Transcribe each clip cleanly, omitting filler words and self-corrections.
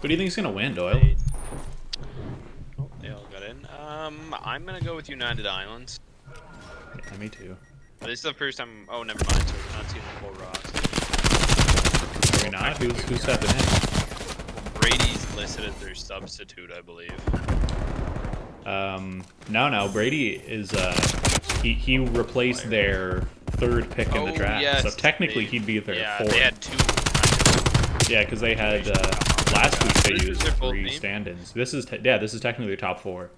Who do you think is gonna win, Doyle? Oh, they all got in. I'm gonna go with United Islands. Yeah, me too. This is the first time. Oh, never mind. So we're not seeing the full roster. Are we not? Who's stepping in? Brady's listed as their substitute, I believe. No. Brady is he replaced their third pick in the draft. Yes, so technically he'd be their fourth. They had 2. Yeah, because they had last week they used their full 3 team? stand-ins. This is technically their top 4.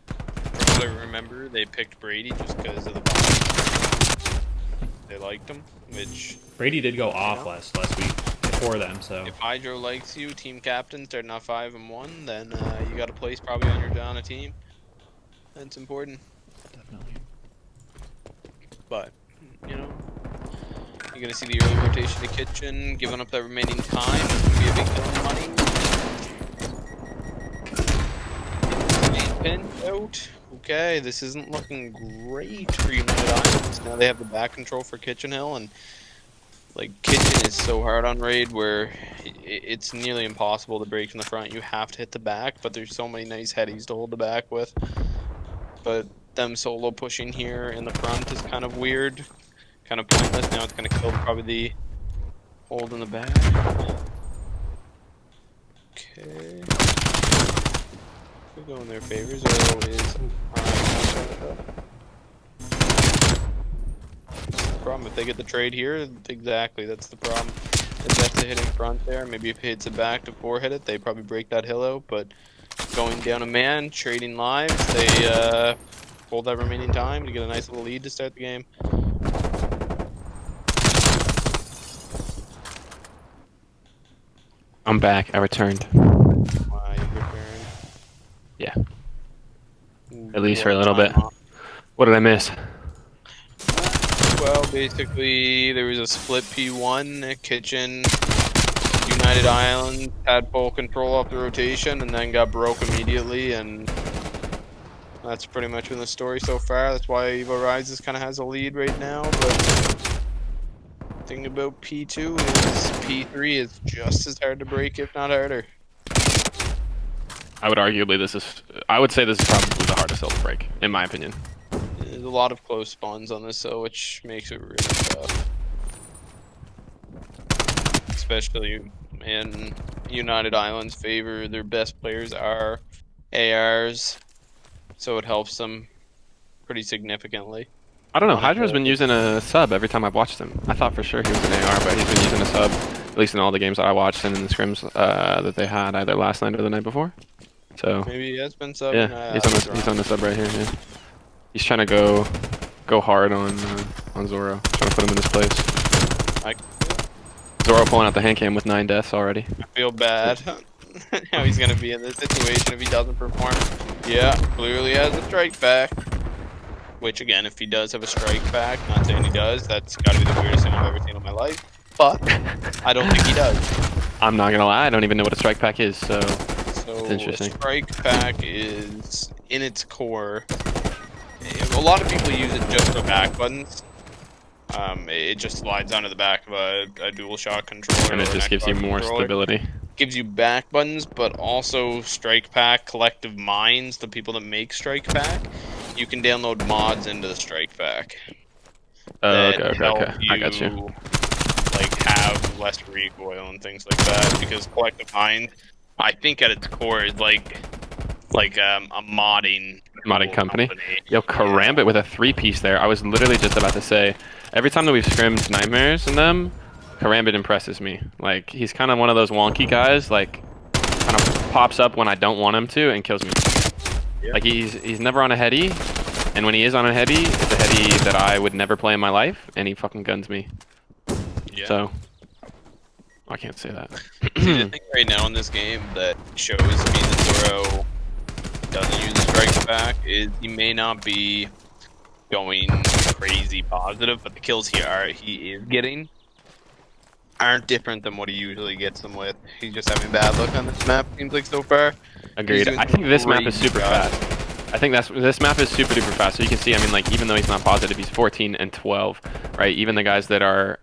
From what I remember, they picked Brady just because of the body. They liked him, which Brady did go off last week before them, so if Hydro likes you, team captain, starting off 5-1, then you got a place probably on a team. That's important. definitely. But you know, you're gonna see the early rotation to Kitchen, giving up that remaining time. It's gonna be a big deal in money. Pin out. Okay, this isn't looking great for United Islands. Now they have the back control for Kitchen Hill, and like Kitchen is so hard on raid where it's nearly impossible to break from the front. You have to hit the back, but there's so many nice headies to hold the back with. But them solo pushing here in the front is kind of weird, kind of pointless. Now it's gonna kill probably the hold in the back. Okay. We go in their favors. Oil is problem. If they get the trade here, exactly, that's the problem. If that's a hit in front there, maybe if it hits it back to 4 hit it, they probably break that hill out, but going down a man, trading lives, they hold that remaining time to get a nice little lead to start the game. I'm back. I returned. Wow, you returned. Yeah. At least for a little bit. What did I miss? Well, basically, there was a split P1, Kitchen, United Islands had full control off the rotation, and then got broke immediately, and that's pretty much been the story so far. That's why Evo Rizes kind of has a lead right now, but the thing about P2 is P3 is just as hard to break, if not harder. I would say this is probably the hardest hill to break, in my opinion. There's a lot of close spawns on this, though, which makes it really tough. Especially in United Islands' favor, their best players are ARs, so it helps them pretty significantly. I don't know, Hydro's been using a sub every time I've watched him. I thought for sure he was an AR, but he's been using a sub, at least in all the games that I watched and in the scrims that they had either last night or the night before. So Maybe he has been subbing. yeah, he's on the sub right here. Yeah. He's trying to go hard on Zoro, trying to put him in his place. Zoro pulling out the hand cam with 9 deaths already. I feel bad how he's gonna be in this situation if he doesn't perform. Yeah, clearly has a strike back. Which again, if he does have a strike back, not saying he does, that's gotta be the weirdest thing I've ever seen in my life. But I don't think he does. I'm not gonna lie, I don't even know what a strike pack is, so it's interesting. A strike pack is in its core. A lot of people use it just for back buttons. It just slides onto the back of a dual shot controller. And it just gives you more stability. Gives you back buttons, but also Strike Pack, Collective Minds, the people that make Strike Pack. You can download mods into the Strike Pack. Oh, okay. I got you. Like have less recoil and things like that, because Collective Minds, I think at its core is like a modding company. Yo, Karambit with a 3-piece there. I was literally just about to say, every time that we've scrimmed Nightmares in them, Karambit impresses me. Like, he's kind of one of those wonky guys, like, kind of pops up when I don't want him to and kills me. Yeah. Like, he's never on a heady, and when he is on a heady, it's a heady that I would never play in my life, and he fucking guns me. Yeah. So, I can't say that. See, the thing right now in this game that shows me that Zoro doesn't use the strike back is he may not be going crazy positive, but the kills he is getting aren't different than what he usually gets them with. He's just having bad luck on this map, seems like, so far. Agreed. I think this map is super fast. I think this map is super duper fast. So you can see, I mean, like, even though he's not positive, he's 14 and 12, right? Even the guys that are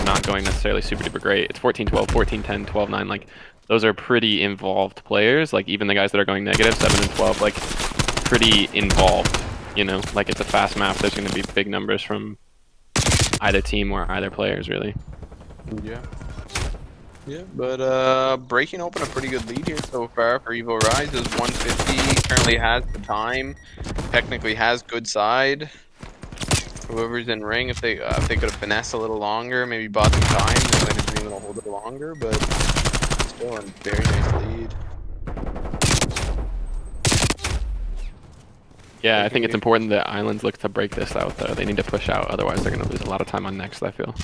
not going necessarily super duper great, it's 14, 12, 14, 10, 12, 9. Like, those are pretty involved players. Like even the guys that are going negative, 7 and 12, like pretty involved. You know, like it's a fast map. There's going to be big numbers from either team or either players, really. Yeah. Yeah, but breaking open a pretty good lead here so far for Evo Rizes. 150 currently has the time, technically has good side. Whoever's in ring, if they could have finessed a little longer, maybe bought some time, they might have been able to hold it longer. But still a very nice lead. Yeah, I think it's important that Islands look to break this out, though. They need to push out, otherwise they're going to lose a lot of time on next, I feel.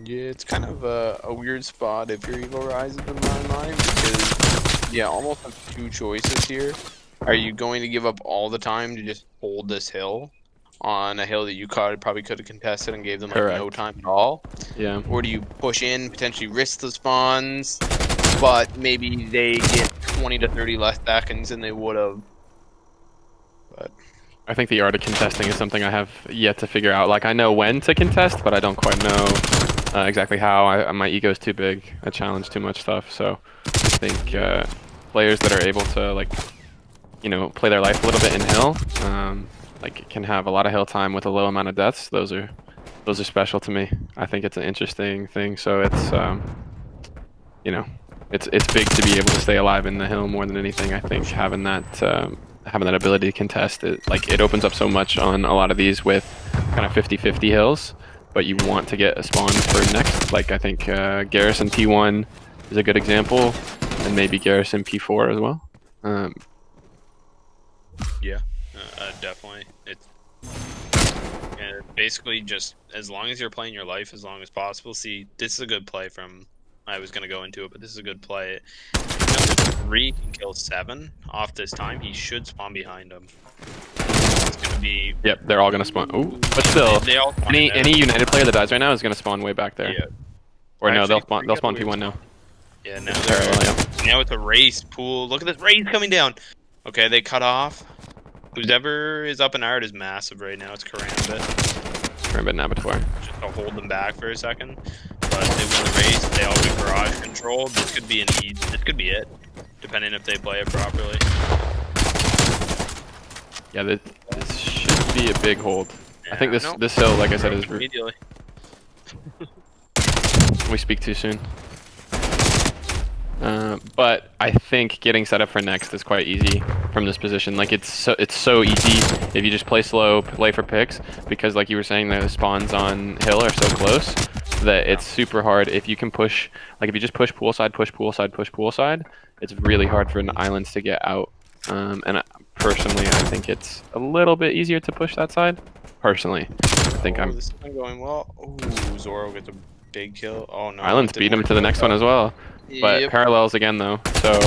Yeah, it's kind of a weird spot if you're Evo Rizes in my mind, because, yeah, almost have two choices here. Are you going to give up all the time to just hold this hill on a hill that you probably could have contested and gave them like no time at all? Yeah. Or do you push in, potentially risk the spawns, but maybe they get 20 to 30 less seconds than they would have? But I think the art of contesting is something I have yet to figure out. Like, I know when to contest, but I don't quite know exactly how. My ego's too big. I challenge too much stuff. So I think players that are able to, like, you know, play their life a little bit in hill, like, can have a lot of hill time with a low amount of deaths. Those are special to me. I think it's an interesting thing. So it's, you know, it's big to be able to stay alive in the hill more than anything. I think having that ability to contest it, like, it opens up so much on a lot of these with kind of 50-50 hills, but you want to get a spawn for next. Like, I think Garrison P1 is a good example, and maybe Garrison P4 as well. yeah, definitely. It's basically just as long as you're playing your life as long as possible. See, this is a good play from. I was gonna go into it, but this is a good play. Number 3 can kill 7 off this time. He should spawn behind him. It's gonna be. Yep, they're all gonna spawn. Ooh, but still, they all any United player that dies right now is gonna spawn way back there. Yeah. Or Actually, no, they'll spawn P1 now. Yeah, now Parallel, it's a race pool. Look at this race coming down. Okay, they cut off. Whoever is up in art is massive right now. It's Karambit. Karambit and Abattoir. Just to hold them back for a second. But they win the race. They all get barrage control. This could be this could be it, depending if they play it properly. Yeah, this should be a big hold. Yeah, I think this hill, like I said, is. Immediately. We speak too soon. But I think getting set up for next is quite easy from this position. Like, it's so easy if you just play slow, play for picks, because like you were saying, the spawns on hill are so close that it's super hard. If you can push, like if you just push poolside, push poolside, push poolside, it's really hard for an islands to get out. And personally, I think it's a little bit easier to push that side. Personally, I think This is going well. Ooh, Zoro gets a big kill. Oh no. Islands beat him to the next one as well. But Yep. parallels again, though. So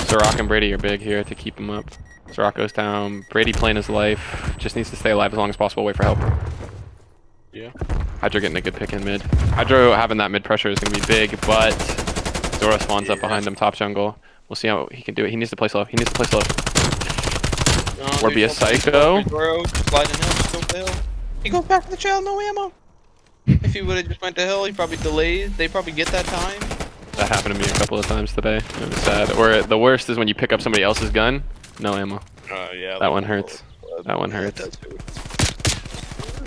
Sirach and Brady are big here to keep him up. Sirach goes down. Brady playing his life. Just needs to stay alive as long as possible. Wait for help. Yeah. Hydro getting a good pick in mid. Hydro having that mid pressure is going to be big, but Zoro spawns up behind him, top jungle. We'll see how he can do it. He needs to play slow. He needs to play slow. Or be a psycho. Zoro sliding hill, still fail. He goes back to the shell, no ammo. If he would have just went to hill, he probably delays. They probably get that time. That happened to me a couple of times today. It was sad. Or the worst is when you pick up somebody else's gun, no ammo. Yeah. That one hurts. That one hurts.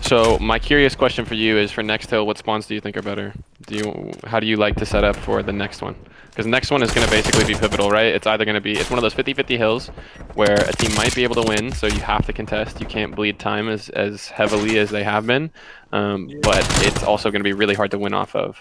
So my curious question for you is, for next hill, what spawns do you think are better? How do you like to set up for the next one? Because the next one is going to basically be pivotal, right? It's either going to be, it's one of those 50-50 hills where a team might be able to win, so you have to contest. You can't bleed time as heavily as they have been, but it's also going to be really hard to win off of.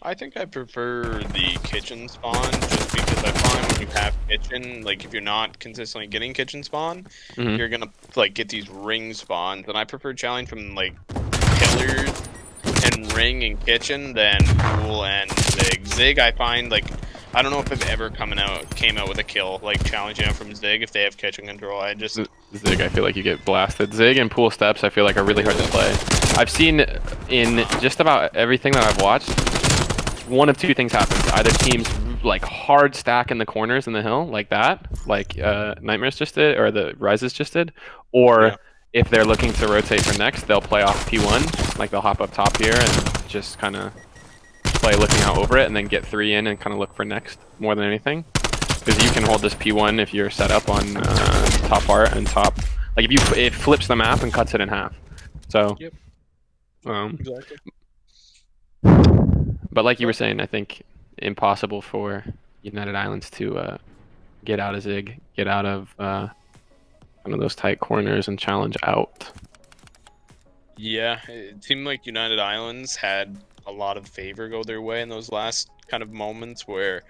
I think I prefer the kitchen spawn, just because I find when you have kitchen, like if you're not consistently getting kitchen spawn, you're gonna like get these ring spawns, and I prefer challenge from like pillars and ring and kitchen than pool and zig. Zig, I find, like, I don't know if I've ever came out with a kill like challenging out from Zig if they have kitchen control. I just Zig, I feel like you get blasted. Zig and pool steps, I feel like, are really hard to play. I've seen in just about everything that I've watched, one of two things happens. Either teams like hard stack in the corners in the hill like that, like Nightmares just did, or the Rizes just did, or if they're looking to rotate for next, they'll play off P1, like they'll hop up top here and just kind of play looking out over it and then get 3 in and kind of look for next more than anything. Because you can hold this P1 if you're set up on top part and top. Like if it flips the map and cuts it in half. So. Yep. Exactly. But like you were saying, I think impossible for United Islands to get out of Zig, get out of one of those tight corners and challenge out. Yeah, it seemed like United Islands had a lot of favor go their way in those last kind of moments where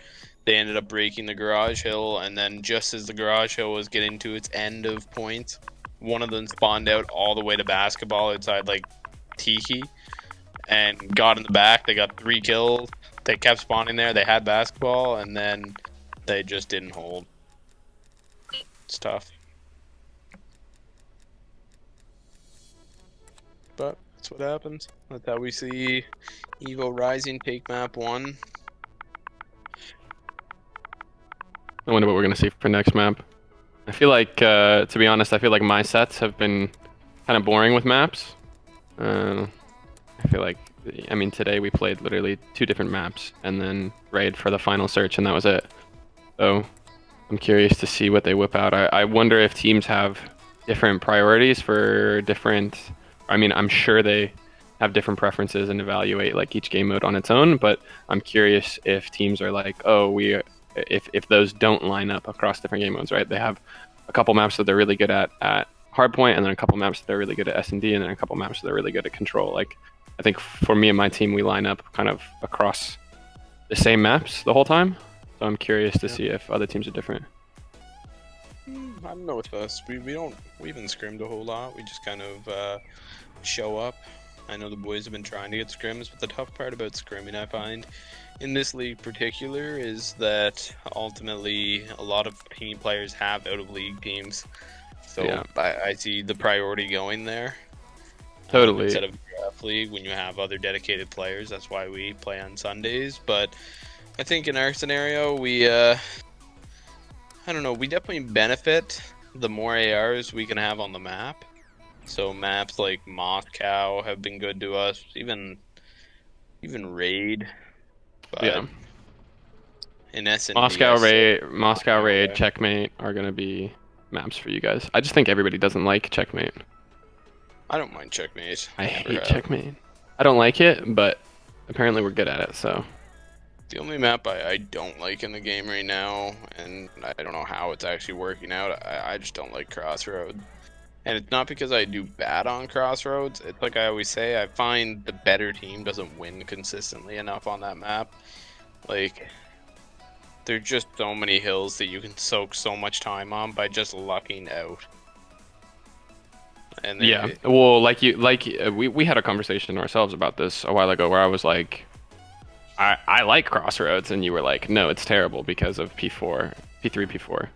they ended up breaking the garage hill, and then just as the garage hill was getting to its end of points, one of them spawned out all the way to basketball outside like Tiki and got in the back. They got 3 kills. They kept spawning there. They had basketball, and then they just didn't hold. It's tough. But that's what happens. That's how we see Evo Rising take map 1. I wonder what we're going to see for next map. I feel like, to be honest, I feel like my sets have been kind of boring with maps. I feel like, I mean, today we played literally 2 different maps and then raid for the final search, and that was it. So I'm curious to see what they whip out. I wonder if teams have different priorities for different... I mean, I'm sure they have different preferences and evaluate like each game mode on its own, but I'm curious if teams are like, oh, if those don't line up across different game modes, right? They have a couple maps that they're really good at Hardpoint, and then a couple maps that they're really good at S&D, and then a couple maps that they're really good at Control. Like, I think for me and my team, we line up kind of across the same maps the whole time. So I'm curious to see if other teams are different. I don't know with us. We haven't scrimmed a whole lot. We just kind of show up. I know the boys have been trying to get scrims, but the tough part about scrimming, I find, in this league particular, is that ultimately a lot of team players have out-of-league teams. So yeah. I see the priority going there. Totally. Instead of draft league, when you have other dedicated players, that's why we play on Sundays. But I think in our scenario, we, I don't know, we definitely benefit the more ARs we can have on the map. So maps like Moscow have been good to us, even Raid. But yeah. in S&D, Moscow Raid, Checkmate are gonna be maps for you guys. I just think everybody doesn't like Checkmate. I don't mind Checkmate. I hate Checkmate. I don't like it, but apparently we're good at it, so. The only map I don't like in the game right now, and I don't know how it's actually working out, I just don't like Crossroads. And it's not because I do bad on Crossroads. It's like I always say, I find the better team doesn't win consistently enough on that map. Like, there are just so many hills that you can soak so much time on by just lucking out. And yeah, well, we had a conversation ourselves about this a while ago where I was like, I like Crossroads, and you were like, no, it's terrible because of P3, P4.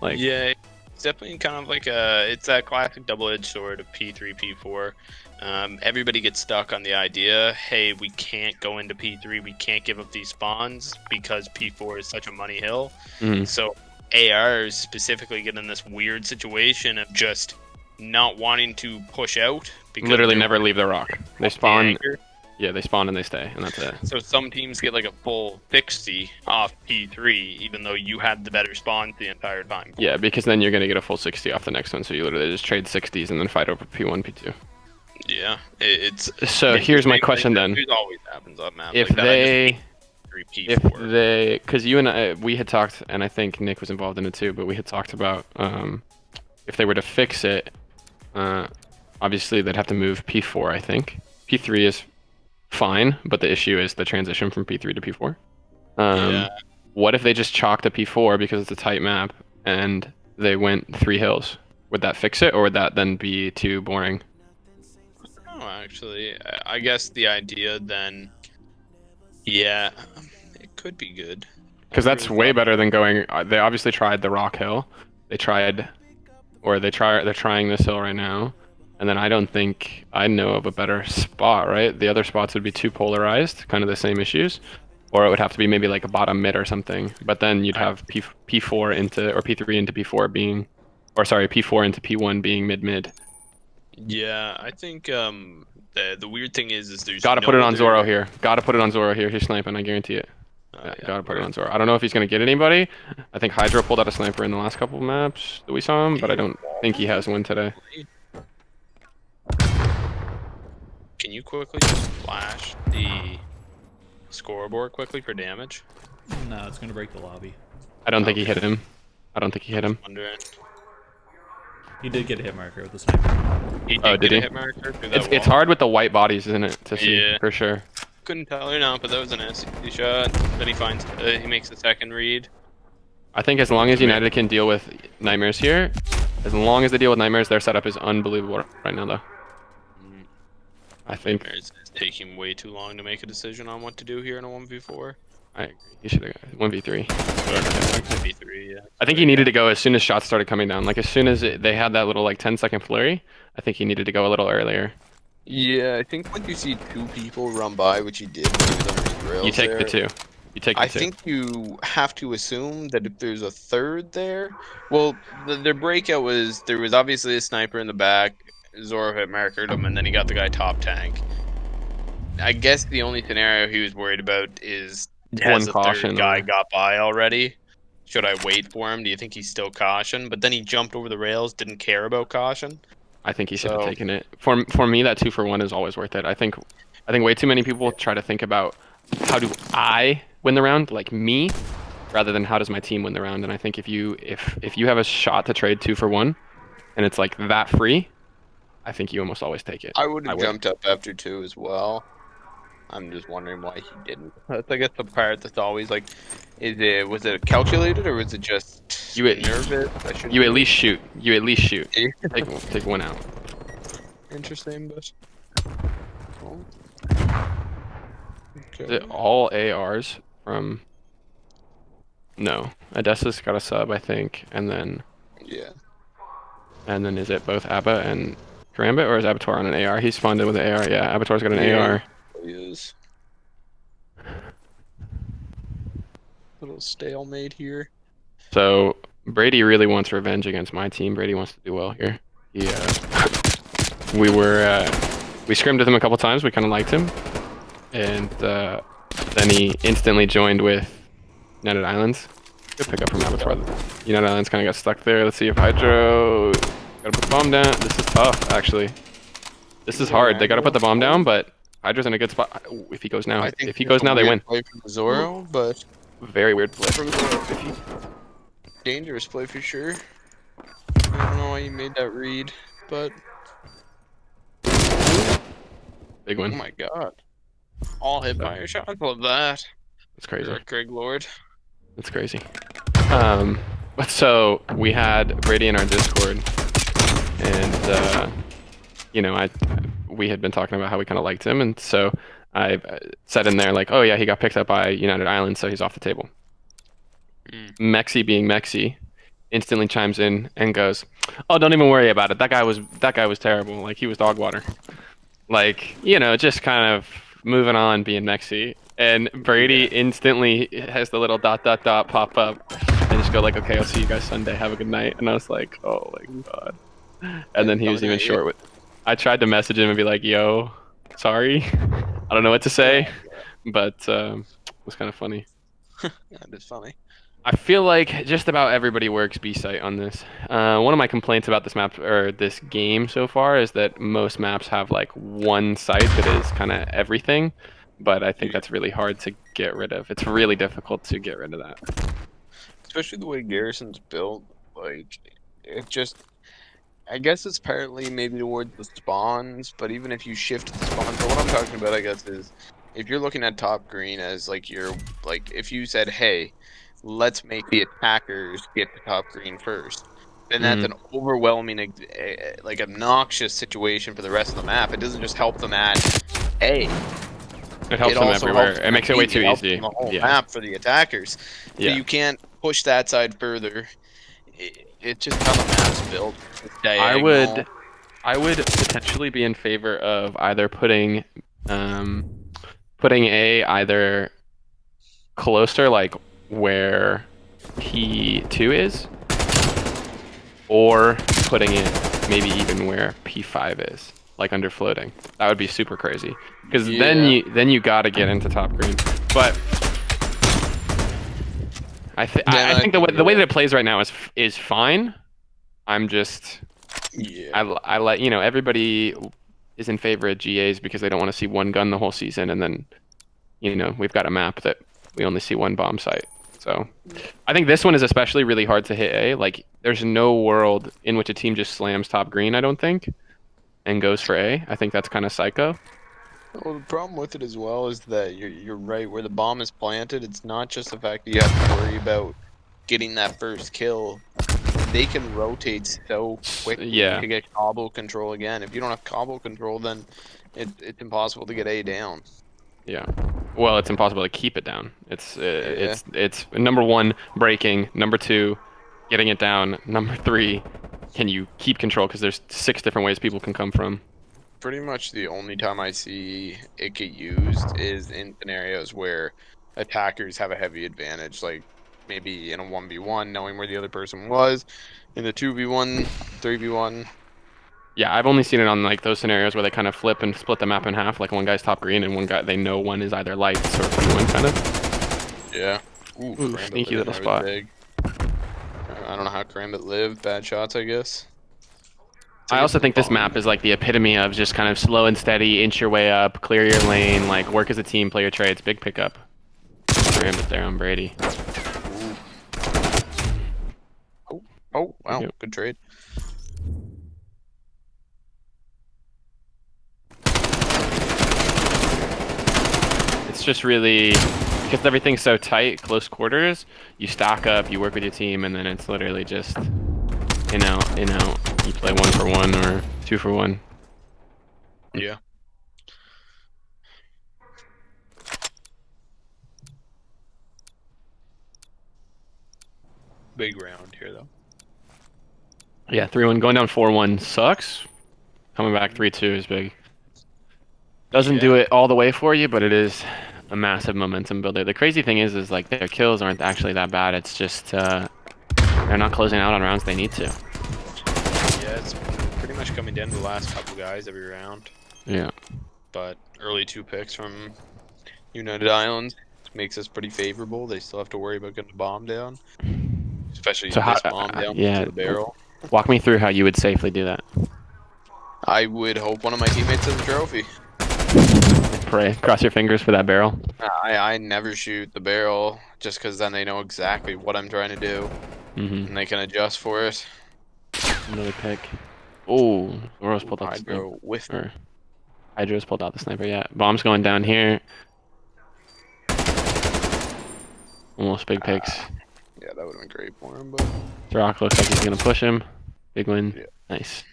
Like, yeah, it's definitely kind of like it's that classic double-edged sword of P3, P4. Everybody gets stuck on the idea, hey, we can't go into P3, we can't give up these spawns because P4 is such a money hill. Mm-hmm. So ARs specifically get in this weird situation of just not wanting to push out. Because literally never leave the rock. They spawn. Yeah, they spawn and they stay, and that's it. So some teams get like a full 60 off P3, even though you had the better spawns the entire time. Yeah, because then you're going to get a full 60 off the next one, so you literally just trade 60s and then fight over P1, P2. Yeah, it's... So here's my question then. It always happens on maps if like they... If they... Because you and I, we had talked, and I think Nick was involved in it too, but we had talked about if they were to fix it, obviously they'd have to move P4, I think. P3 is fine, but the issue is the transition from P3 to P4. Yeah. What if they just chalked a P4 because it's a tight map and they went 3 hills? Would that fix it, or would that then be too boring? Oh, actually, I guess the idea then, yeah, it could be good. Because that's way better than going. They obviously tried the rock hill. They're trying this hill right now. And then I don't think I know of a better spot, right? The other spots would be too polarized, kind of the same issues. Or it would have to be maybe like a bottom mid or something. But then you'd have P4 into, or P3 into P4 being, or sorry, P4 into P1 being mid-mid. Yeah, I think the The weird thing is there's Gotta no put it on other- Zoro here. Gotta put it on Zoro here. He's sniping, I guarantee it. Yeah, gotta put it on Zoro. I don't know if he's gonna get anybody. I think Hydro pulled out a sniper in the last couple of maps that we saw him, but I don't think he has one today. Can you quickly just flash the scoreboard quickly for damage? No, it's gonna break the lobby. I don't think he hit him. I don't think he hit him. He did get a hit marker with the sniper. Oh, did he? Hit marker through that It's wall? hard with the white bodies, isn't it, to see Yeah. for sure. Couldn't tell or not, but that was an nasty shot. Then he finds he makes the second read. I think as long as United can deal with Nightmares here, as long as they deal with Nightmares, their setup is unbelievable right now, though. I think It's taking way too long to make a decision on what to do here in a 1v4. I agree. He should have 1v3. 1v3, yeah. I think he needed to go as soon as shots started coming down. Like as soon as they had that little like 10-second flurry, I think he needed to go a little earlier. Yeah, I think when you see two people run by, which he did when he was underneath rails You take there, the two. You take the I two. think you have to assume that if there's a third there, well, their breakout was there was obviously a sniper in the back. Zoro hit markered him, and then he got the guy top tank. I guess the only scenario he was worried about is has a caution third guy or- got by already. Should I wait for him? Do you think he's still caution? But then he jumped over the rails, didn't care about caution. I think he should have So- taken it. For me, that 2-for-1 is always worth it. I think way too many people try to think about how do I win the round, like me, rather than how does my team win the round. And I think if you have a shot to trade 2-for-1, and it's like that free, I think you almost always take it. I would have jumped up after two as well. I'm just wondering why he didn't. I guess the part that's always like, was it calculated or was it just nervous? You at least shoot. You at least shoot. Take one out. Interesting, but. Oh. Is Okay. it all ARs from? No, Odessa's got a sub, I think, and then Yeah. is it both Abba and Karambit, or is Abator on an AR? He spawned in with an AR. Yeah, Abator's got an AR. He is. Little stalemate here. So Brady really wants revenge against my team. Brady wants to do well here. He, we scrimmed with him a couple times. We kind of liked him, and then he instantly joined with United Islands. Good pickup from Abator. United Islands kind of got stuck there. Let's see if Hydro gotta put the bomb down. This is tough, actually. This is hard. They gotta put the bomb down, but Hydra's in a good spot. If he goes now, if he goes now, they win. Play from Zoro, but Very weird play. dangerous play for sure. I don't know why you made that read, but Big oh win. my god, all hit by your shots. Love that. It's crazy. Greg Lord. It's crazy. But so we had Brady in our Discord, and we had been talking about how we kind of liked him, and so I said in there like, oh yeah, he got picked up by United Islands, so he's off the table. Mexi being Mexi, instantly chimes in and goes, oh, don't even worry about it. That guy was terrible. Like he was dog water. Like just kind of moving on, being Mexi. And Brady instantly has the little ... pop up and just go like, okay, I'll see you guys Sunday. Have a good night. And I was like, oh my god. And then he was even short with. I tried to message him and be like, yo, sorry. I don't know what to say, but it was kind of funny. That is funny. I feel like just about everybody works B site on this. One of my complaints about this map or this game so far is that most maps have like one site that is kind of everything. But I think that's really hard to get rid of. It's really difficult to get rid of that. Especially the way Garrison's built, like, it just... I guess it's partly maybe towards the spawns, but even if you shift the spawns... So what I'm talking about, I guess, is if you're looking at top green as, like, if you said, hey, let's make the attackers get to top green first, then that's an overwhelming, like, obnoxious situation for the rest of the map. It doesn't just help them at A. It helps them also everywhere. helps It makes it way too helps easy. the whole Yeah. map for the attackers. Yeah. But you can't push that side further. It's just how the map's built. It's diagonal. I would potentially be in favor of either putting A either closer, like where P2 is, or putting it maybe even where P5 is. like under floating. That would be super crazy. Because Yeah. then you gotta get into top green. But I think the way that it plays right now is fine. I'm just I let everybody is in favor of GAs because they don't want to see one gun the whole season, and then we've got a map that we only see one bomb site. So I think this one is especially really hard to hit A. Like there's no world in which a team just slams top green, I don't think, and goes for A. I think that's kind of psycho. Well, the problem with it as well is that you're right. Where the bomb is planted, it's not just the fact that you have to worry about getting that first kill. They can rotate so quickly to get combo control again. If you don't have combo control, then it's impossible to get A down. Yeah. Well, it's impossible to keep it down. It's number one, breaking. Number two, getting it down. Number three, can you keep control? Because there's 6 different ways people can come from. Pretty much the only time I see it get used is in scenarios where attackers have a heavy advantage, like maybe in a 1v1, knowing where the other person was, in a 2v1, 3v1. Yeah, I've only seen it on like those scenarios where they kind of flip and split the map in half, like one guy's top green and one guy they know one is either lights or P1 kind of. Yeah. Ooh, sneaky little spot. I don't know how Karambit lived. Bad shots, I guess. I also think this map is like the epitome of just kind of slow and steady, inch your way up, clear your lane, like work as a team, play your trades, big pickup. Karambit there on Brady. Oh, wow, good trade. It's just really, because everything's so tight, close quarters, you stack up, you work with your team, and then it's literally just in out. You play 1 for 1 or 2 for 1. Yeah. Big round here, though. Yeah, 3-1. Going down 4-1 sucks. Coming back 3-2 is big. Doesn't do it all the way for you, but it is a massive momentum builder. The crazy thing is like their kills aren't actually that bad. It's just they're not closing out on rounds they need to. Yeah, it's pretty much coming down to the last couple guys every round. Yeah. But early 2 picks from United Islands makes us pretty favorable. They still have to worry about getting the bomb down. Especially this bomb down to the barrel. Walk me through how you would safely do that. I would hope one of my teammates has a trophy. Pray. Cross your fingers for that barrel. I never shoot the barrel just because then they know exactly what I'm trying to do. And they can adjust for it. Another pick. Oh, Zoro's pulled out the sniper. Hydro's pulled out the sniper, yeah. Bomb's going down here. Almost big picks. Yeah, that would have been great for him, but... Rock looks like he's going to push him. Big win. Yeah. Nice.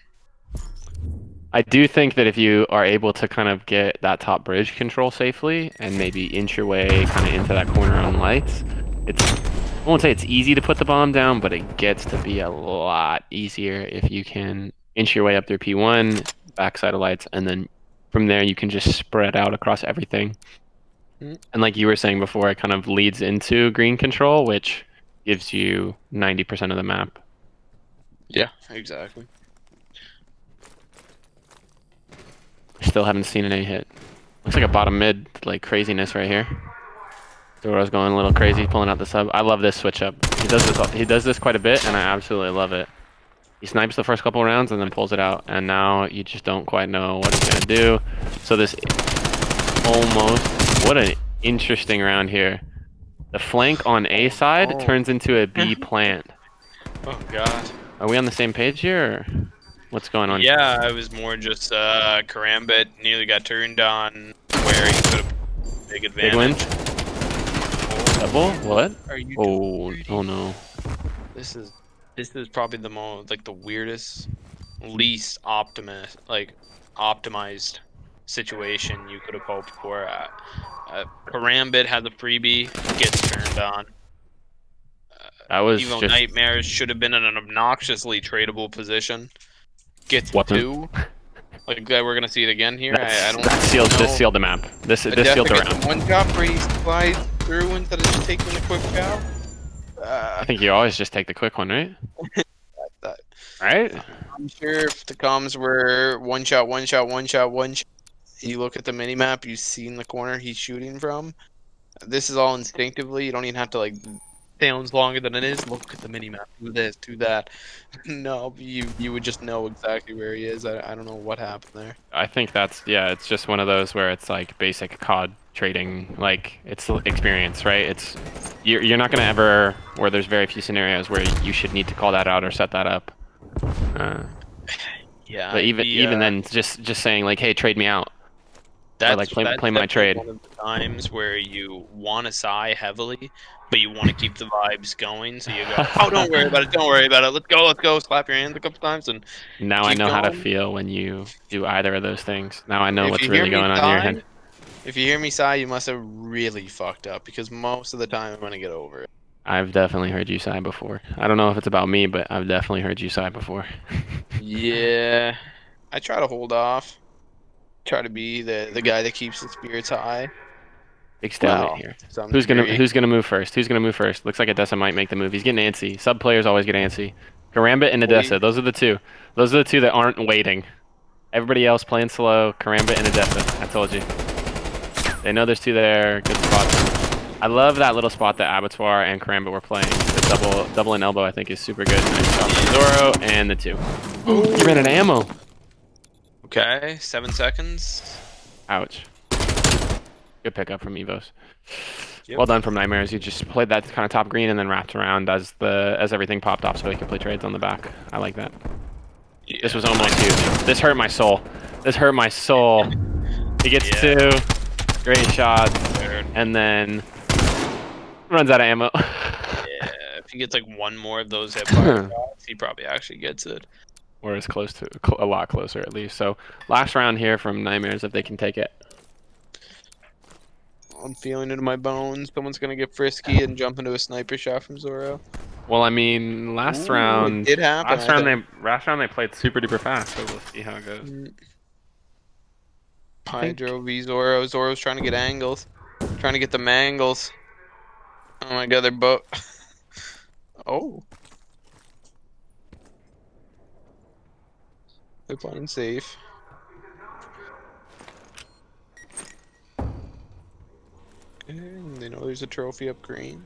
I do think that if you are able to kind of get that top bridge control safely and maybe inch your way kind of into that corner on lights, I won't say it's easy to put the bomb down, but it gets to be a lot easier if you can inch your way up through P1, backside of lights, and then from there you can just spread out across everything. And like you were saying before, it kind of leads into green control, which gives you 90% of the map. Yeah, exactly. Still haven't seen an A hit. Looks like a bottom mid, like craziness right here. Doro's going a little crazy, pulling out the sub. I love this switch up. He does this quite a bit, and I absolutely love it. He snipes the first couple rounds and then pulls it out, and now you just don't quite know what he's gonna do. So this what an interesting round here. The flank on A side turns into a B plant. Oh god. Are we on the same page here, or what's going on? Yeah, I was more just Karambit nearly got turned on where he could have big advantage. Big win. Double? What? Are you oh no. This is probably the most the weirdest, least optimized situation you could have hoped for. Karambit has a freebie, gets turned on. That was Evo just... Nightmares should have been in an obnoxiously tradable position. Gets 2. Like we're gonna see it again here. This sealed the map. This sealed the round. One shot where he slides through instead of just taking the quick shot. I think you always just take the quick one, right? Right? I'm sure if the comms were one shot, one shot, one shot, one shot, you look at the mini map, you see in the corner he's shooting from. This is all instinctively. You don't even have to like. Sounds longer than it is. Look at the mini map. Do this, do that. No, you would just know exactly where he is. I don't know what happened there. I think that's, yeah, it's just one of those where it's like basic COD trading, like it's experience, right? It's you're not gonna ever, where there's very few scenarios where you should need to call that out or set that up. Yeah, But even then, just saying like, hey, trade me out, or like that's play my definitely trade. one of the times where you want to sigh heavily, but you want to keep the vibes going. So you go, oh, don't worry about it, don't worry about it. Let's go. Slap your hands a couple times and Now I keep know how to going. feel when you do either of those things. Now I know If what's you hear really me going on in your sigh, head. if you hear me sigh, you must have really fucked up because most of the time I'm gonna get over it. I've definitely heard you sigh before. I don't know if it's about me, but I've definitely heard you sigh before. Yeah, I try to hold off. Try to be the guy that keeps the spirits high. Big stalemate Well, here. to some degree. Who's gonna move first? Who's gonna move first? Looks like Odessa might make the move. He's getting antsy. Sub players always get antsy. Karambit and Odessa. Those are the two. Those are the two that aren't waiting. Everybody else playing slow. Karambit and Odessa. I told you. They know there's two there. Good spot. I love that little spot that Abattoir and Karambit were playing. The double and elbow I think is super good. Nice shot from Zoro and the two. He ran out of ammo. Okay, 7 seconds. Ouch. Good pickup from Evos. Yep. Well done from Nightmares. You just played that kind of top green and then wrapped around as everything popped off so he could play trades on the back. I like that. Yeah. This was almost huge. This hurt my soul. This hurt my soul. He gets two. Great shots. And then runs out of ammo. Yeah, if he gets like one more of those hip fire shots, he probably actually gets it. Or is close to, a lot closer at least. So last round here from Nightmares if they can take it. I'm feeling it in my bones. Someone's gonna get frisky and jump into a sniper shot from Zoro. Well, I mean, last round. It did happen. Last round they played super duper fast. So we'll see how it goes. Hydro v Zoro. Zoro's trying to get angles. Trying to get the mangles. Oh my god, they're both. Oh. They're playing safe. And they know there's a trophy up green.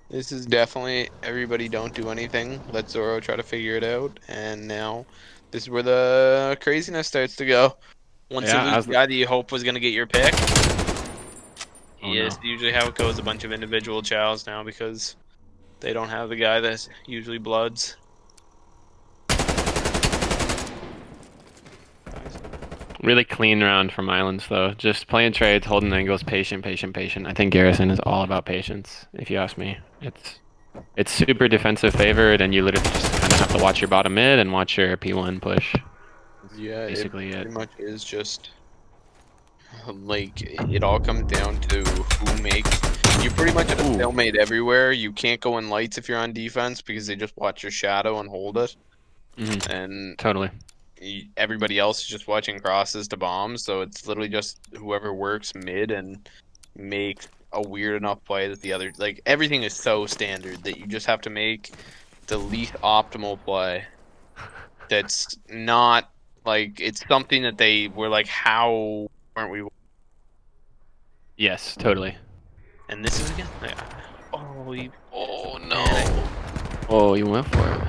This is definitely everybody don't do anything. Let Zoro try to figure it out. And now this is where the craziness starts to go. Once you lose the guy that you hope was going to get your pick. Yes, usually how it goes. A bunch of individual chows now because they don't have the guy that usually bloods. Really clean round from Islands though. Just playing trades, holding angles, patient. I think Garrison is all about patience, if you ask me. It's super defensive favored, and you literally just kind of have to watch your bottom mid and watch your P1 push. Yeah, basically it pretty much is just like it all comes down to who makes. You pretty much have a stalemate everywhere. You can't go in lights if you're on defense because they just watch your shadow and hold it. And totally. Everybody else is just watching crosses to bombs, so it's literally just whoever works mid and makes a weird enough play that the other, like, everything is so standard that you just have to make the least optimal play that's not like it's something that they were like, how weren't we? Yes, totally. And this is again, oh no, oh, you went for it.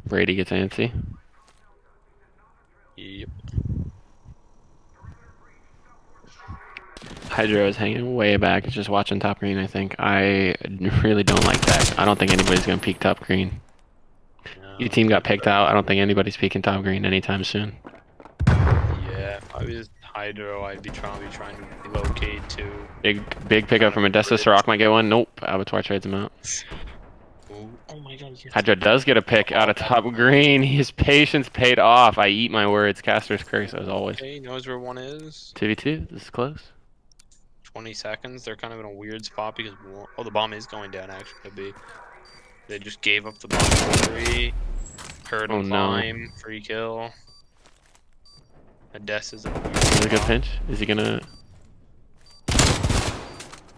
Brady gets antsy. Yep. Hydro is hanging way back, just watching top green, I think. I really don't like that. I don't think anybody's going to peek top green. No, your team got picked out. I don't think anybody's peeking top green anytime soon. Yeah, if I was Hydro, I'd be trying to relocate too. Big pickup from Odessa. Sirach might get one. Nope. Abattoir trades him out. Oh my god. Yes. Hydra does get a pick out of top green. His patience paid off. I eat my words. Caster's curse, as always. Okay, he knows where one is. 2v2. This is close. 20 seconds. They're kind of in a weird spot because the bomb is going down. Actually, could be. They just gave up the bomb for free. Heard him Oh, no. climb, free kill. Odessa's in the weird Is it a good spot, pinch? Is he gonna?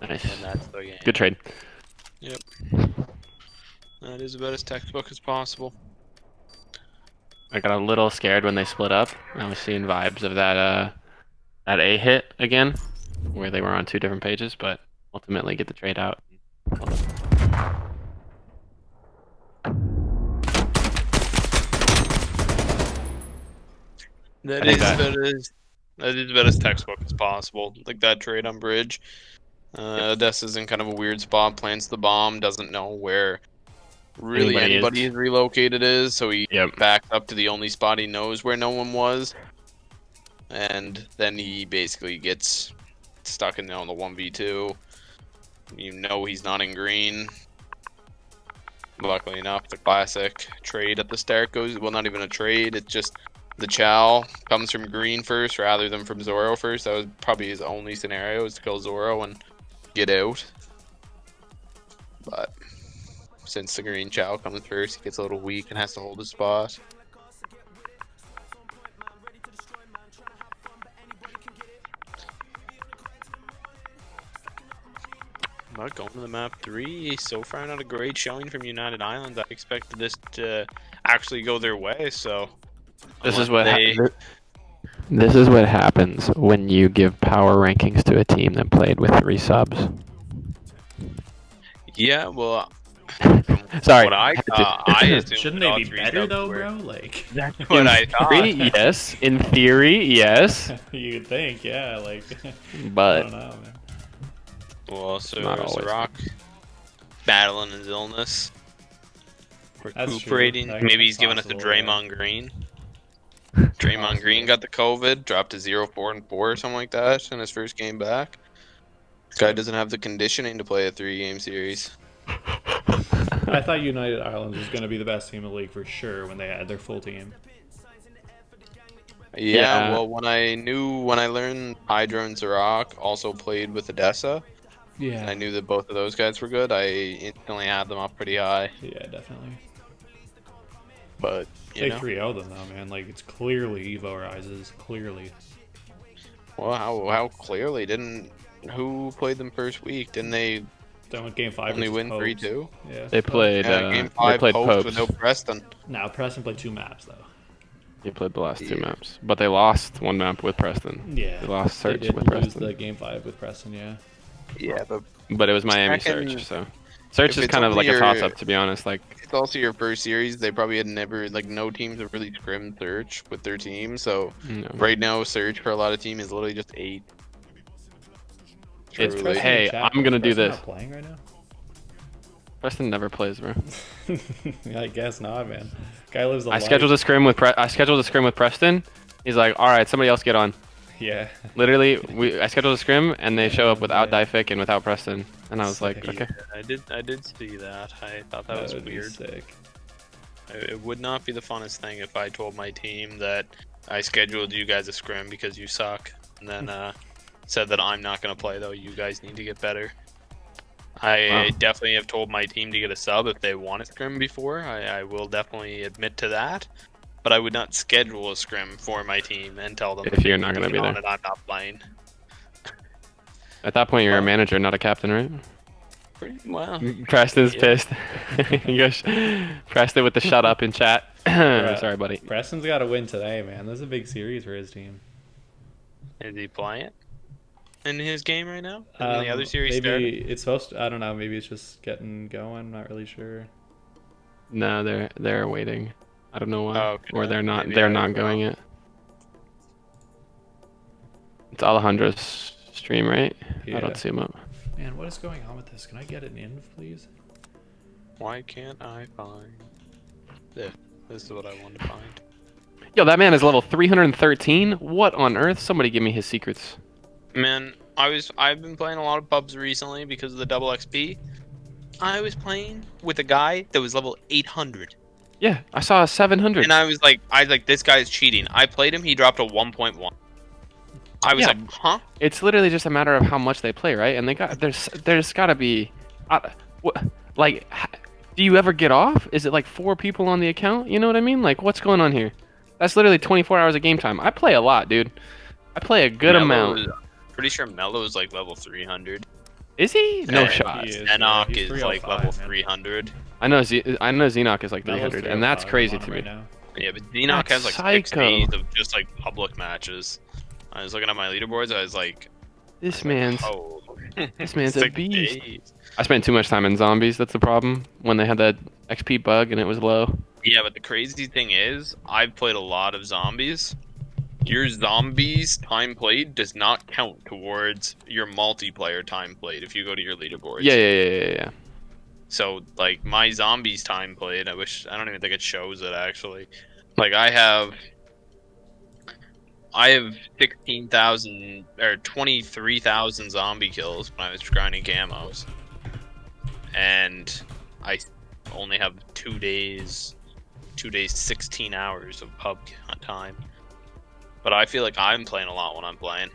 Nice. and that's the game. Good trade. Yep. That is about as textbook as possible. I got a little scared when they split up. I was seeing vibes of that that A hit again, where they were on 2 different pages, but ultimately get the trade out. That think is that- about as textbook as possible. Like that trade on bridge. Odessa's in kind of a weird spot. Plants the bomb. Doesn't know where really anybody is relocated is. So he backs up to the only spot he knows where no one was, and then he basically gets stuck in the 1v2. You know he's not in green. Luckily enough, the classic trade at the start goes, well, not even a trade, it's just the Chow comes from green first rather than from Zoro first. That was probably his only scenario, is to kill Zoro and get out. But since the green Chow comes first, he gets a little weak and has to hold his spot. But going to the map 3, so far not a great showing from United Islands. I expected this to actually go their way, so... This is what this is what happens when you give power rankings to a team that played with 3 subs. Yeah, well... Sorry. What I assumed Shouldn't all they be 3 better subs though, were. bro? Like, What In I thought. theory, yes. In theory, yes. you'd think, yeah. Like, I But don't know, man. Well, so not always. Rock battling his illness, That's recuperating. true. Maybe he's giving us a Possible, yeah. Draymond Green. Draymond Green got the COVID, dropped to 0-4-4 or something like that in his first game back. Guy doesn't have the conditioning to play a 3-game series. I thought United Islands was going to be the best team in the league for sure when they had their full team. Yeah, well, when I learned Hydra and Zarok also played with Odessa, Yeah. and I knew that both of those guys were good, I instantly had them up pretty high. Yeah, definitely. But, you They know. 3-0 them though, man. Like, it's clearly Evo Rizes. Clearly. Well, how clearly didn't... Who played them first week? Didn't they Don't game 5 only versus win Popes. 3-2? Yeah. they played. Yeah, game They 5 played Popes Popes. without Preston. Now, Preston played 2 maps though. They played the last 2 maps, but they lost 1 map with Preston. Yeah. They lost They Search did with lose Preston. the game 5 with Preston, yeah. Yeah, But it was Miami Second- Search, so Search if is it's kind of only like a your- toss-up, to be honest. Like, it's also your first series. They probably had never, like, no teams have really scrimmed Search with their team. So you know. right now, Search for a lot of team is literally just 8. It's Truly. hey, Chat, I'm gonna do Preston this. Not playing right now? Preston never plays, bro. I guess not, man. Guy lives a I life. scheduled a scrim with Preston. He's like, all right, somebody else get on. Yeah. Literally, I scheduled a scrim and they show up without Dyfic and without Preston, and I was like, Sick. okay. I did see that. I thought that was would be weird. sick. It would not be the funnest thing if I told my team that I scheduled you guys a scrim because you suck, and then said that I'm not going to play though. You guys need to get better. I definitely have told my team to get a sub if they want a scrim before. I will definitely admit to that. But I would not schedule a scrim for my team and tell them If you're not gonna be there. and I'm not playing. At that point, you're a manager, not a captain, right? Pretty well. Preston's Yeah. pissed. He goes, Preston with the shut up in chat. Sorry, buddy. Preston's got to win today, man. This is a big series for his team. Is he playing in his game right now? In the other series maybe started? it's supposed to, I don't know. Maybe it's just getting going. I'm not really sure. No, they're waiting. I don't know why, Oh, okay. or they're not. Maybe They're I not don't going know. yet. It's Alejandro's stream, right? I Yeah. don't see him up. Man, what is going on with this? Can I get an in, please? Why can't I find this? This is what I want to find. Yo, that man is level 313. What on earth? Somebody give me his secrets. Man, I've been playing a lot of pubs recently because of the double XP. I was playing with a guy that was level 800. Yeah, I saw a 700. And I was like, this guy's cheating. I played him, he dropped a 1.1. I was Yeah. like, huh? It's literally just a matter of how much they play, right? And they got there's got to be, like Do you ever get off? Is it like 4 people on the account? You know what I mean? Like, what's going on here? That's literally 24 hours of game time. I play a lot, dude. I play a good amount. Pretty sure Mello is like level 300. Is he? No Yeah, shot. he is. Enoch He's is like 305, level man. 300. I know Xenoc is like Melo's 300, and that's 305, crazy I'm on to him me. right now. Yeah, but Enoch has That's like 6 psycho. days of just like public matches. I was looking at my leaderboards. I was like, This man's oh, this man's a 6 beast. days. I spent too much time in zombies. That's the problem. When they had that XP bug and it was low. Yeah, but the crazy thing is, I've played a lot of zombies. Your zombies time played does not count towards your multiplayer time played if you go to your leaderboards. Yeah. So like my zombies time played, I don't even think it shows it actually. Like I have 16,000 or 23,000 zombie kills when I was grinding camos, and I only have 2 days, 16 hours of pub time. But I feel like I'm playing a lot when I'm playing.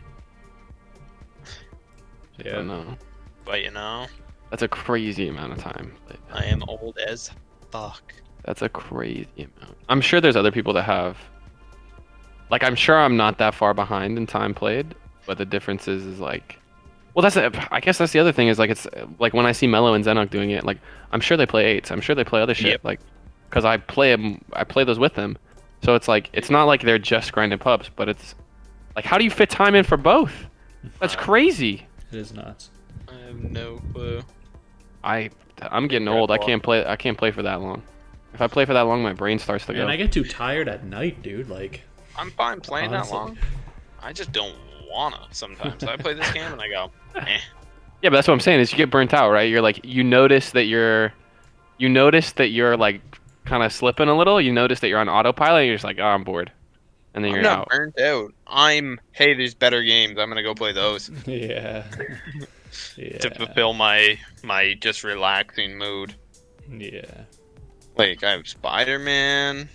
I Yeah. don't know. But you know, That's a crazy amount of time. I am old as fuck. That's a crazy amount. I'm sure there's other people that have. Like, I'm sure I'm not that far behind in time played, but the difference is like, well, I guess that's the other thing is like it's like when I see Mello and Zenok doing it, like I'm sure they play 8s. I'm sure they play other shit, Yep. like, because I play those with them. So it's like it's not like they're just grinding pubs, but it's like how do you fit time in for both? That's crazy. It is nuts. I have no clue. I'm getting old. I can't play for that long. If I play for that long, my brain starts to Man, go. I get too tired at night, dude. Like, I'm fine playing that Console. long. I just don't wanna sometimes. I play this game and I go, eh. Yeah, but that's what I'm saying is you get burnt out, right? You're like you notice that you're like kind of slipping a little. You notice that you're on autopilot. And you're just like, oh, I'm bored, and then I'm you're not out. burnt out. Hey, there's better games. I'm gonna go play those yeah. Yeah. to fulfill my just relaxing mood. Yeah. Like I have Spider-Man.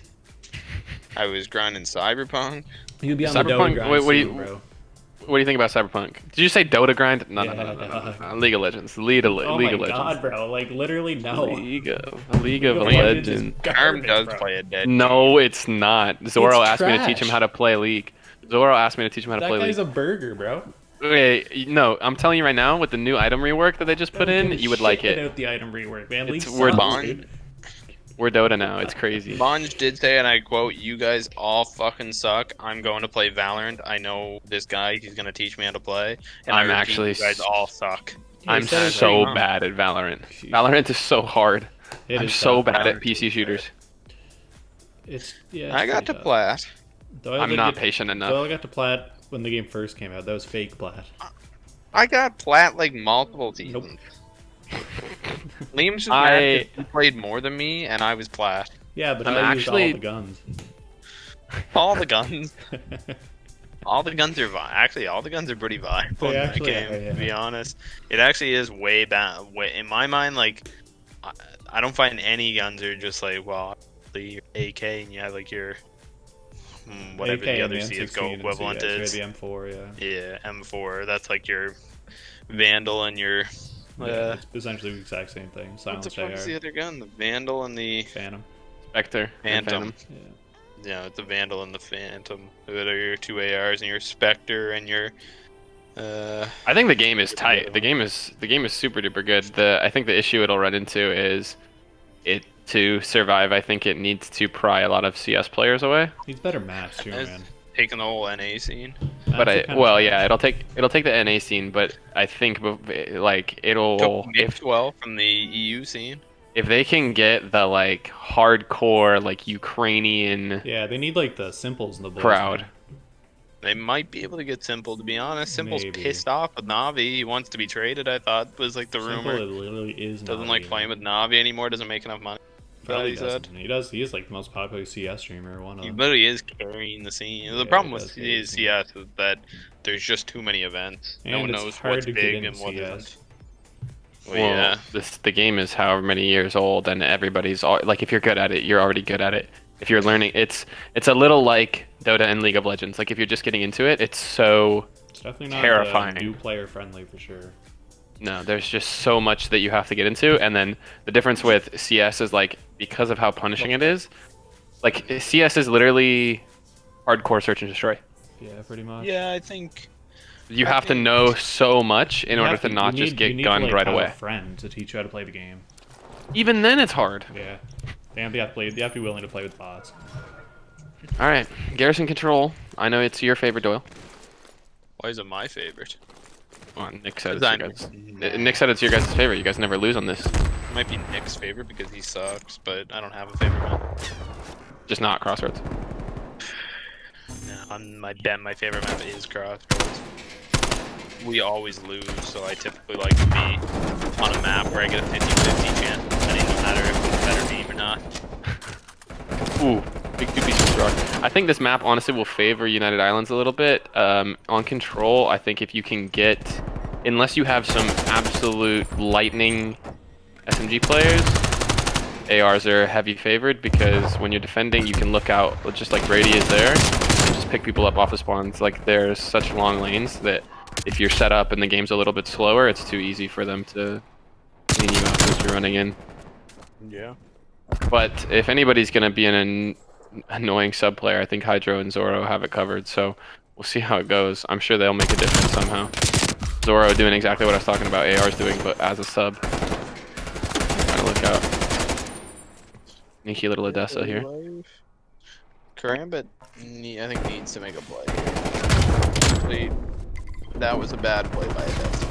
I was grinding Cyberpunk. You'd be on the Cyberpunk- Dota grind wait, what do soon, you- bro. What do you think about Cyberpunk? Did you say Dota grind? No. Yeah. League of Legends. League Oh of my Legends. god, bro. Like, literally, no. League of League of Legends. is Arm garbage, does bro. play a dead. No, it's not. Zoro asked me to teach him trash. how to play League. Zoro asked me to teach him how to That play guy's League. a burger, bro. Wait, no, I'm telling you right now, with the new item rework that they just put Don't in, give a you would shit like it. Without the item rework, man. It's League worth sucks, Bond. dude. We're Dota now. It's crazy. Monge did say, and I quote, "You guys all fucking suck. I'm going to play Valorant. I know this guy. He's gonna teach me how to play. And I'm I repeat, actually you guys all suck." Yeah, I'm he said it so pretty bad at Valorant. Jeez. Valorant is so hard. It I'm is so tough, bad bro. at PC shooters. It's yeah. I got to plat. I'm not patient enough. Doyle got to plat when the game first came out. That was fake plat. I got plat like multiple seasons. Liam's just mad 'cause he played more than me, and I was plat. Yeah, but I'm I used all actually- the guns. All the guns. All the guns are actually all the guns are pretty viable They in that actually game. are, yeah. To be honest, it actually is way bad. In my mind, like I don't find any guns are just like the AK and you have like your whatever AK the and other M16 CS:GO and equivalent CS, is. maybe M4, yeah. Yeah, M4. That's like your Vandal and your. Yeah, it's essentially the exact same thing. What Silence the fuck is AR, the other gun? The Vandal and the Phantom. Spectre. and Phantom. Yeah. Yeah, it's the Vandal and the Phantom. That are your two ARs and your Spectre and your. I think the game is tight. The game is super duper good. I think the issue it'll run into is it to survive. I think it needs to pry a lot of CS players away. He's better maps too, It's- man. Taking the whole NA scene. But Maps are kinda well, trash. yeah, it'll take the NA scene, but I think like it'll Took Mix well from the EU scene. if they can get the like hardcore like Ukrainian Yeah, they need like the simples and the bulls, crowd. man. They might be able to get Simple, to be honest. Simple's Maybe. pissed off with Navi. He wants to be traded, I thought, was like the Simple, rumor. it literally is Doesn't not like even. playing with Navi anymore, doesn't make enough money. Probably he said. doesn't. He does. He is like the most popular CS streamer. One of He them. literally is carrying the scene. Yeah, The problem he with does carry the scene. CS is that there's just too many events. No And one it's knows hard what's to get big into and what CS. isn't. Well, Well, yeah. the game is however many years old, and everybody's like if you're good at it, you're already good at it. If you're learning, it's a little like Dota and League of Legends. Like if you're just getting into it, it's so It's definitely not terrifying. new player friendly for sure. No, there's just so much that you have to get into, and then the difference with CS is like because of how punishing it is. Like CS is literally hardcore search and destroy. Yeah, pretty much. Yeah, I think You have to know so much in order to not just get gunned like, right have away. A friend to teach you how to play the game. Even then, it's hard. Yeah, they have to be willing to play with bots. All right, Garrison Control. I know it's your favorite, Doyle. why is it my favorite? Well, Nick said it's your guys. Nick said it's your guys' favorite. You guys never lose on this. It might be Nick's favorite because he sucks, but I don't have a favorite map. Just not Crossroads. No, my favorite map is Crossroads. We always lose, so I typically like to be on a map where I get a 50-50 chance, depending no matter if it's a better team or not. Ooh, big two pieces of rock. I think this map honestly will favor United Islands a little bit. On Control, I think if you can get, unless you have some absolute lightning SMG players, ARs are heavy favored because when you're defending, you can look out, just like Brady is there, and just pick people up off of spawns. Like there's such long lanes that if you're set up and the game's a little bit slower, it's too easy for them to clean you out as you're running in. Yeah. But if anybody's going to be an annoying sub player, I think Hydro and Zoro have it covered. So we'll see how it goes. I'm sure they'll make a difference somehow. Zoro doing exactly what I was talking about AR's doing, but as a sub. Trying to look out. Sneaky little Odessa here. Karambit, I think, needs to make a play. Actually, that was a bad play by Odessa.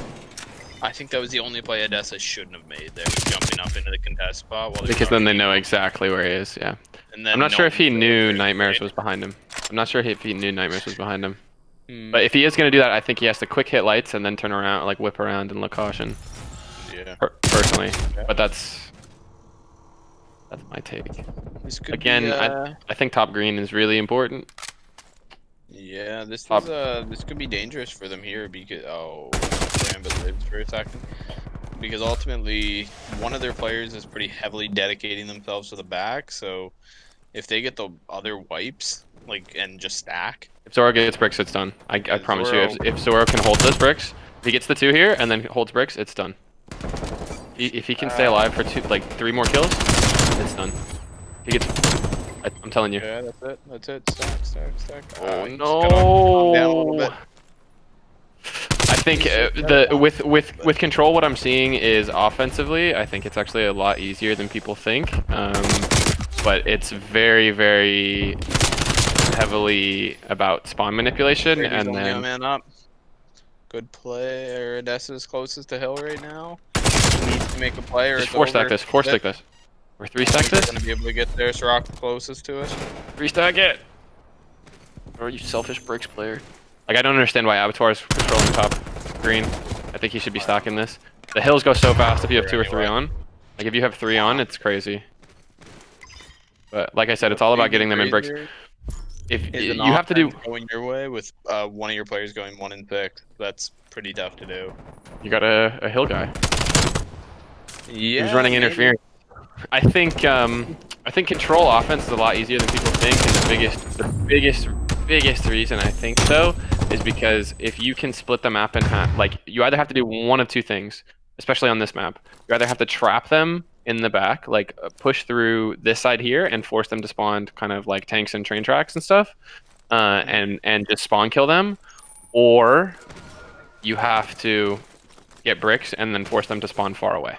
I think that was the only play Odessa shouldn't have made there, jumping up into the contest spot. While Because then they know exactly where he is, yeah. And then I'm not sure if he knew Nightmares was behind him. I'm not sure if he knew Nightmares was behind him. But if he is going to do that, I think he has to quick hit lights and then turn around, like whip around and look caution. Yeah. Personally. But that's my take. Again, be, I think top green is really important. Yeah, this Top. this could be dangerous for them here because Karambit lives for a second. Because ultimately, one of their players is pretty heavily dedicating themselves to the back, so if they get the other wipes, like, and just stack. If Zoro gets bricks, it's done. I promise you. If Zoro can hold those bricks, if he gets the 2 here and then holds bricks, it's done. If he can stay alive for 3 more kills, it's done. He gets. I'm telling you. Yeah, that's it. That's it. Stack. Oh no! no! Down a little bit. I think with Control, what I'm seeing is offensively, I think it's actually a lot easier than people think. But it's very, very heavily about spawn manipulation, Brady's and only then a man up. Good play. Odessa's closest to hill right now. Needs to make a play, or just it's 4-stack over. this. 4-stack this. Or 3-stack They're this. gonna be able to get there. Sirach closest to it. 3-stack it. Or you selfish bricks player. Like I don't understand why Abattoir is controlling top green. I think he should be stocking this. The hills go so fast if you have 2 or 3 on. Like if you have 3 on, it's crazy. But like I said, it's all about getting them in bricks. If you have to do going your way with one of your players going 1 and 6, that's pretty tough to do. You got a hill guy. Yeah. Who's running interference. I think control offense is a lot easier than people think, and the biggest reason I think so is because if you can split the map in half, like you either have to do one of 2 things, especially on this map. You either have to trap them in the back, like push through this side here and force them to spawn kind of like tanks and train tracks and stuff, and just spawn kill them, or you have to get bricks and then force them to spawn far away.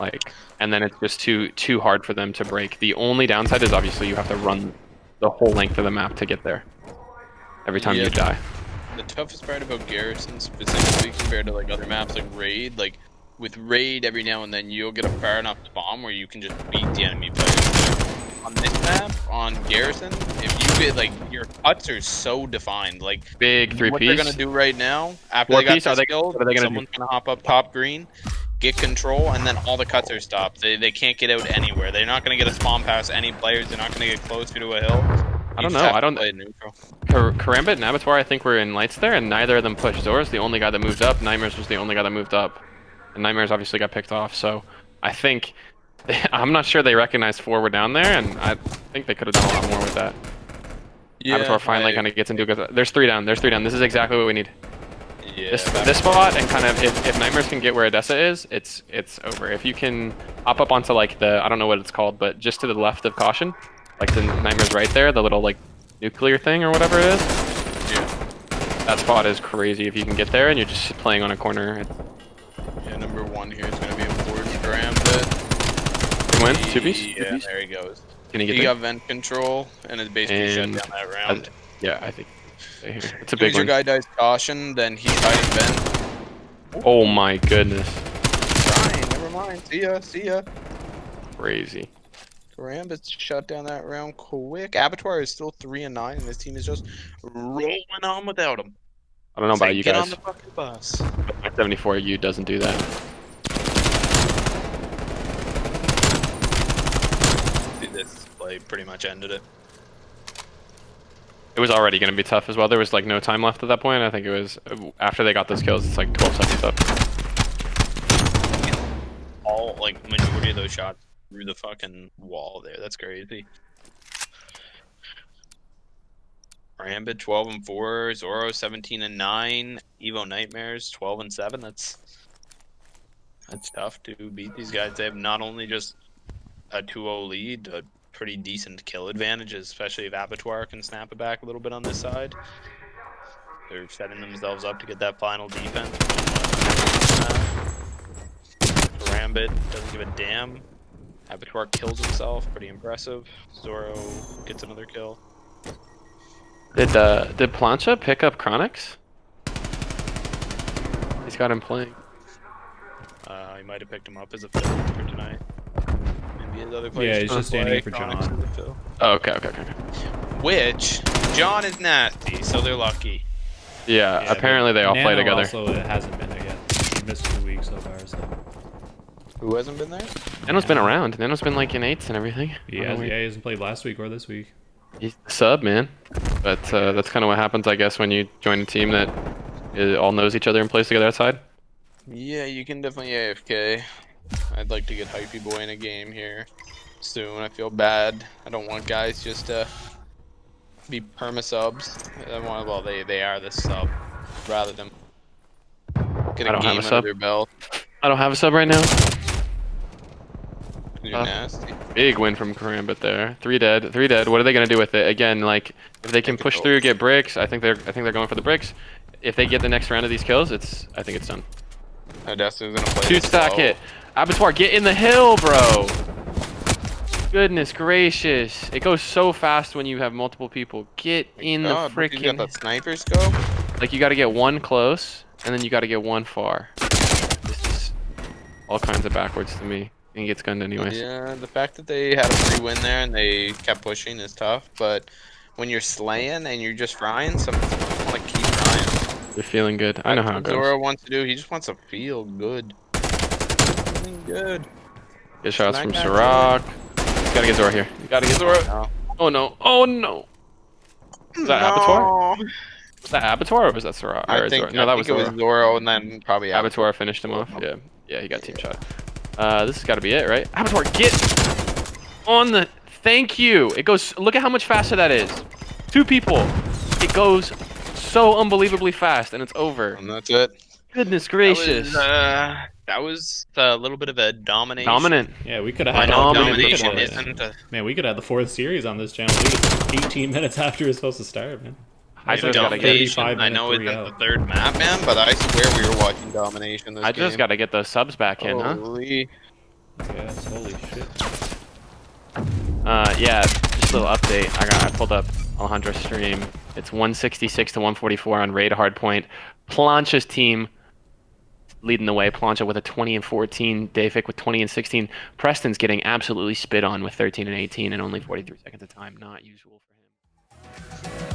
Like, and then it's just too hard for them to break. The only downside is obviously you have to run the whole length of the map to get there every time you die. The toughest part about Garrison specifically compared to like other maps like Raid, like with Raid every now and then you'll get a far enough spawn where you can just beat the enemy players. On this map, on Garrison, if you get like your cuts are so defined, like big 3-piece. What they're gonna do right now after they got this killed, someone's gonna hop up top green, get control, and then all the cuts are stopped. They can't get out anywhere. They're not gonna get a spawn past any players. They're not gonna get closer to a hill. I don't know. I don't. Karambit and Abattoir, I think, were in lights there, and neither of them pushed. Zora's the only guy that moved up. Nightmares was the only guy that moved up, and Nightmares obviously got picked off. So I think I'm not sure they recognized 4 were down there, and I think they could have done a lot more with that. Yeah, Abattoir finally kind of gets into it. There's 3 down. There's 3 down. This is exactly what we need. Yeah, this spot, and kind of if Nightmares can get where Odessa is, it's over. If you can hop up onto like the, I don't know what it's called, but just to the left of Caution, like the Nightmares right there, the little like nuclear thing or whatever it is. Yeah. That spot is crazy if you can get there and you're just playing on a corner. Yeah, number 1 here is gonna be important for Ambit. Win? 2-piece? Yeah, there he goes. Can he get He there? got vent control and is basically shut down that round. Yeah, I think. It's a As soon big as your one. guy dies Caution, then he's hiding vent. Oh my goodness. Trying, never mind. See ya. Crazy. Karambit's shut down that round quick. Abattoir is still 3-9, and this team is just rolling on without him. I don't know about you Get guys. on the fucking bus. My 74U doesn't do that. Dude, this play pretty much ended it. It was already going to be tough as well. There was like no time left at that point. I think it was after they got those kills. It's like 12 seconds up. All like majority of those shots through the fucking wall there. That's crazy. Rambit 12-4, Zoro 17-9, Evo Nightmares 12-7. That's tough to beat these guys. They have not only just a 2-0 lead, a pretty decent kill advantages, especially if Abattoir can snap it back a little bit on this side. They're setting themselves up to get that final defense. Rambit doesn't give a damn. Abattoir kills himself, pretty impressive. Zoro gets another kill. Did Plancha pick up Chronix? He's got him playing. He might have picked him up as a fill for tonight. Maybe his other players. Yeah, he's just standing in for Chronix John. as a fill. Oh, okay. Which John is nasty, so they're lucky. Yeah, apparently they all play together. Also, it hasn't been there yet. He missed 2 weeks so far, so. Who hasn't been there? Nano's been around. Nano's been like in 8s and everything. He hasn't played last week or this week. He's the sub, man. But that's kind of what happens, I guess, when you join a team that all knows each other and plays together outside. Yeah, you can definitely AFK. I'd like to get Hypey Boy in a game here soon. I feel bad. I don't want guys just to be perma subs. Well, they are the sub rather than get a game under their belt. I don't have a sub right now. You're nasty. Big win from Karambit there. 3 dead. What are they gonna do with it? Again, like if they can push through, get bricks. I think they're going for the bricks. If they get the next round of these kills, I think it's done. Odessa's gonna play 2-stack hit. Abattoir, get in the hill, bro. Goodness gracious! It goes so fast when you have multiple people. Get in the freaking. You got that sniper scope. Like you got to get one close, and then you got to get one far. This is all kinds of backwards to me. And he gets gunned anyways. Yeah, the fact that they had a free win there and they kept pushing is tough, but when you're slaying and you're just frying, sometimes you want to keep frying. You're feeling good. I know how it goes. Zoro wants to do. He just wants to feel good. Feeling good. Good shots from Sirach. You gotta get Zoro here. You gotta get Zoro. No. Oh no. Oh no. Was that Abattoir? Was that Abattoir or was that Sirach? I think, no, that was it was Zoro and then probably Abattoir finished him off. Yeah, he got team shot. This has got to be it, right? Abattoir, get on the. Thank you. It goes. Look at how much faster that is. 2 people. It goes so unbelievably fast, and it's over. And that's it. Goodness gracious. That was a little bit of a domination. Dominant. Yeah, we could have I had know domination. domination isn't a... Man, we could have the 4th series on this channel. It was 18 minutes after it was supposed to start, man. I just gotta get. I know it's the 3rd map, man, but I swear we were watching domination this game. I just gotta get those subs back in, huh? Holy. Yes, holy shit. Yeah, just a little update. I pulled up Alejandro's stream. It's 166 to 144 on raid hardpoint. Plancha's team leading the way. Plancha with a 20 and 14. Dayfik with 20 and 16. Preston's getting absolutely spit on with 13 and 18 and only 43 seconds of time. Not usual for him.